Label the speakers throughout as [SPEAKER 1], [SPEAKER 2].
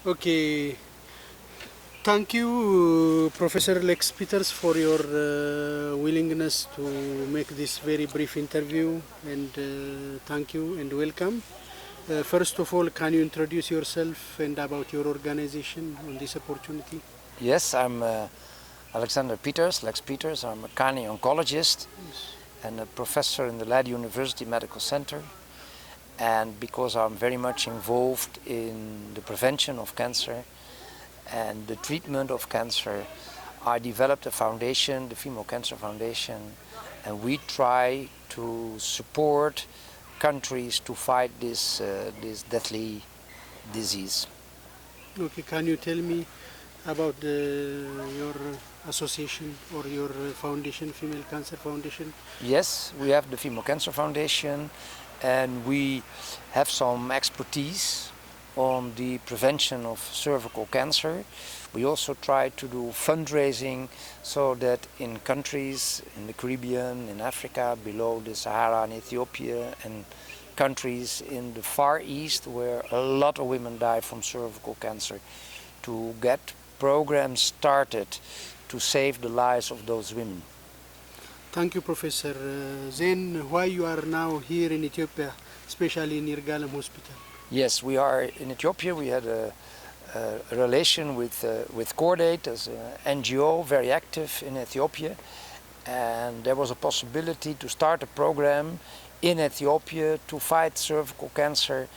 [SPEAKER 1] Okay. Thank you, Professor Lex Peters, for your willingness to make this very brief interview, and thank you and welcome. First of all, can you introduce yourself and about your organization on this opportunity?
[SPEAKER 2] Yes, I'm Alexander Peters, Lex Peters. I'm a gynecologist and a professor in the Leiden University Medical Center. And because I'm very much involved in the prevention of cancer and the treatment of cancer, I developed a foundation, the Female Cancer Foundation, and we try to support countries to fight this deadly disease.
[SPEAKER 1] Okay, can you tell me about your association or your foundation, Female Cancer Foundation?
[SPEAKER 2] Yes, we have the Female Cancer Foundation, and we have some expertise on the prevention of cervical cancer. We also try to do fundraising so that in countries in the Caribbean, in Africa, below the Sahara, in Ethiopia, and countries in the Far East where a lot of women die from cervical cancer, to get programs started to save the lives of those women.
[SPEAKER 1] Thank you, Professor. Then why you are now here in Ethiopia, especially in Yirgalem Hospital?
[SPEAKER 2] Yes, we are in Ethiopia. We had a relation with Cordaid as an NGO, very active in Ethiopia. And there was a possibility to start a program in Ethiopia to fight cervical cancer.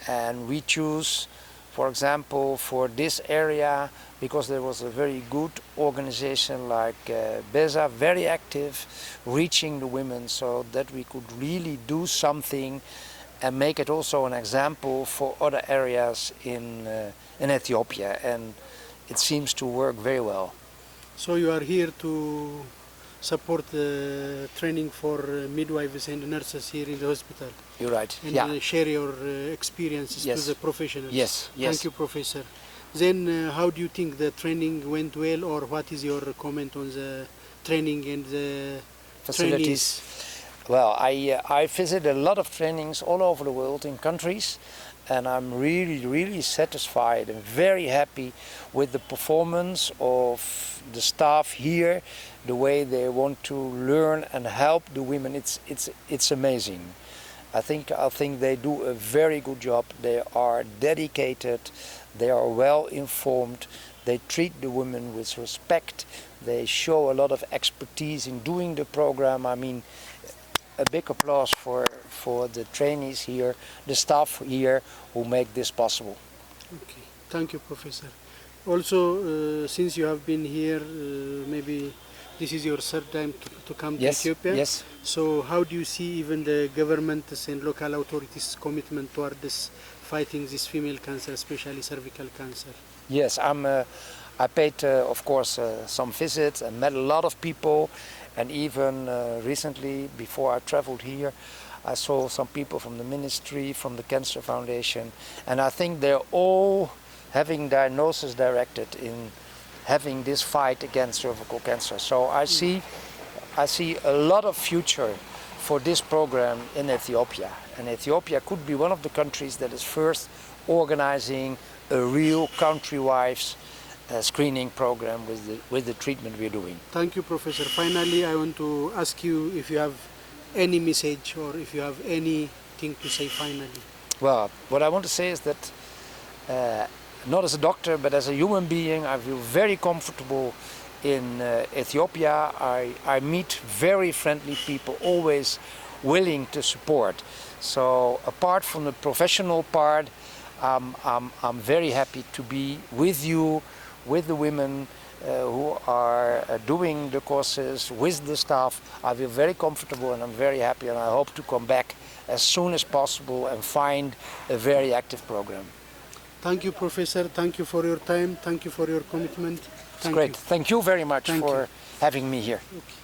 [SPEAKER 2] And we choose, for example, for this area, because there was a very good organization like BESA, very active, reaching the women so that we could really do something and make it also an example for other areas in Ethiopia, and it seems to work very well.
[SPEAKER 1] So you are here to support the training for midwives and nurses here in the hospital?
[SPEAKER 2] You're right,
[SPEAKER 1] and share your experiences to the professionals?
[SPEAKER 2] Yes, yes.
[SPEAKER 1] Thank you, Professor. Then how do you think the training went well, or what is your comment on the training and the
[SPEAKER 2] facilities? Well, I visited a lot of trainings all over the world in countries, and I'm really satisfied and very happy with the performance of the staff here, the way they want to learn and help the women. It's amazing. I think they do a very good job. They are dedicated, they are well informed, they treat the women with respect, they show a lot of expertise in doing the program. I mean, a big applause for the trainees here, the staff here who make this possible.
[SPEAKER 1] Okay, thank you, Professor. Also, since you have been here, maybe this is your third time to come to Ethiopia.
[SPEAKER 2] Yes.
[SPEAKER 1] So how do you see even the governments and local authorities' commitment toward this fighting this female cancer, especially cervical cancer?
[SPEAKER 2] Yes, I paid, of course, some visits and met a lot of people. And even recently, before I traveled here, I saw some people from the ministry, from the Cancer Foundation, and I think they're all having their noses directed in having this fight against cervical cancer. So I see a lot of future for this program in Ethiopia. And Ethiopia could be one of the countries that is first organizing a real countrywide screening program with the treatment we're doing.
[SPEAKER 1] Thank you, Professor. Finally, I want to ask you if you have any message or if you have anything to say finally.
[SPEAKER 2] Well, what I want to say is that not as a doctor, but as a human being, I feel very comfortable in Ethiopia. I meet very friendly people, always willing to support. So apart from the professional part, I'm very happy to be with you, with the women who are doing the courses, with the staff. I feel very comfortable and I'm very happy, and I hope to come back as soon as possible and find a very active program.
[SPEAKER 1] Thank you, Professor. Thank you for your time. Thank you for your commitment.
[SPEAKER 2] It's great. Thank you very much for having me here.
[SPEAKER 1] Okay.